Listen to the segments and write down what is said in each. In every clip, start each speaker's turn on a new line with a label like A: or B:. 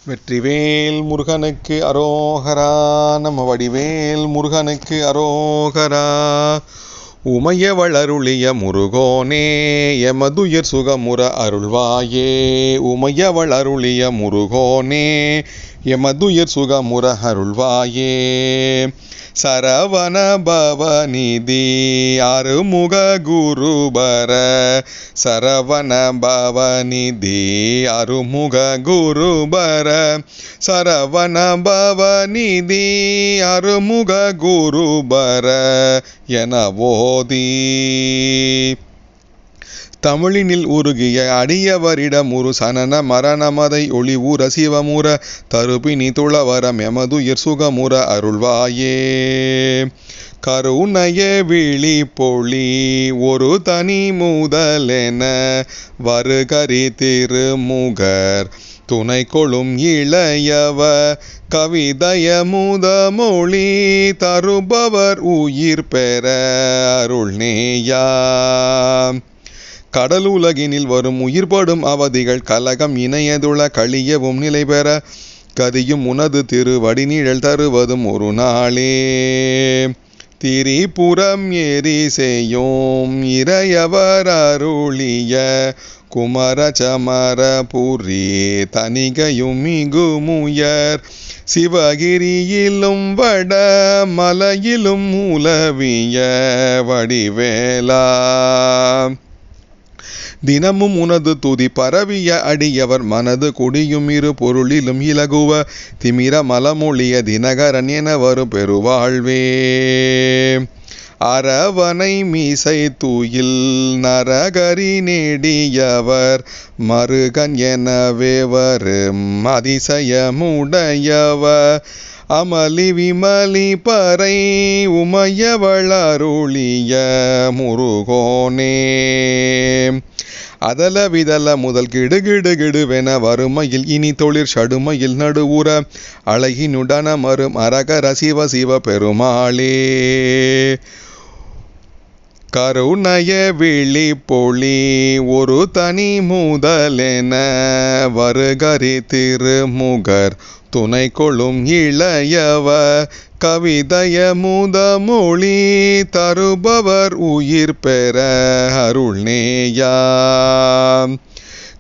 A: வெற்றிவேல் முருகனுக்கு அரோகரா. நம்ம வடிவேல் முருகனுக்கு அரோகரா. உமையவள் அருளிய முருகோனே எமதுயிர் சுகமுற அருள்வாயே. உமையவள் அருளிய முருகோனே எமதுயிர் சுகமுற அருள்வாயே. சரவண பவநிதி அருமுக குருபர. சரவண பவநிதி அருமுக குருபர. சரவண பவநிதி அருமுக குருபர என ஓதி தமிழினில் உருகிய அடியவரிடம் ஒரு சனன மரணமதை ஒளிவுற சிவமுற தருபினி துளவரம் எமதுயிர் சுகமுற அருள்வாயே. கருணைய விழி பொழி ஒரு தனி முதலென வருகரி திருமுகர் துணை கொளும் இளையவ கவிதய முதமொழி தருபவர் உயிர் பெற அருள்நேயா. கடலுலகினில் வரும் உயிர்படும் அவதிகள் கலகம் இணையதுள கழியவும் நிலை பெற கதியும் உனது திருவடி நிழல் தருவதும் ஒரு நாளே. திரிபுரம் ஏறி செய்யும் இறையவர் அருளிய குமர சமரபுரி தனிகையும் மிகுமுயர் சிவகிரியிலும் வட மலையிலும் உலவிய வடிவேலா. தினமும் உனது துதி பரவிய அடியவர் மனது குடியும் இரு பொருளிலும் இலகுவ திமிர மலமொழிய தினகரன் என வரும் பெருவாழ்வே. அரவணை மீசை தூயில் நரகரி நெடியவர் மருகன் எனவே வரும் அதிசயமுடையவ அமளி விமலி பறை உமையவள் அருளிய முருகோனே. அதல விதல முதல் கிடுகிடுகிடுவென வறுமையில் இனி தொழிற் சடுமையில் நடுவுற அழகினுடன மரும் அரகர சிவ சிவ பெருமாளே. கருணைய விழி பொழி ஒரு தனி முதலென வருகரி திருமுகர் துணை கொளும் இளையவ கவிதய முதமொழி தருபவர் உயிர் பெற அருள்நேயா.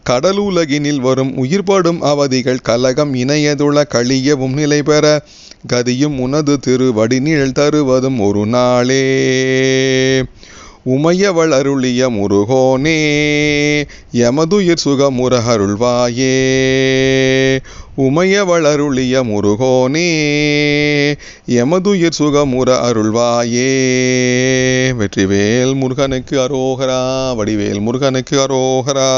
A: கடலுலகினில் வரும் உயிர்படும் அவதிகள் கலகம் இணையதுள கழியவும் நிலை பெற கதியும் உனது திருவடி நிழல் தருவதும் ஒரு நாளே. உமையவள் அருளிய முருகோனே எமதுயிர் சுகமுற அருள்வாயே. உமையவள் அருளிய முருகோனே எமதுயிர் சுகமுற அருள்வாயே. வெற்றிவேல் முருகனுக்கு அரோகரா. வடிவேல் முருகனுக்கு அரோகரா.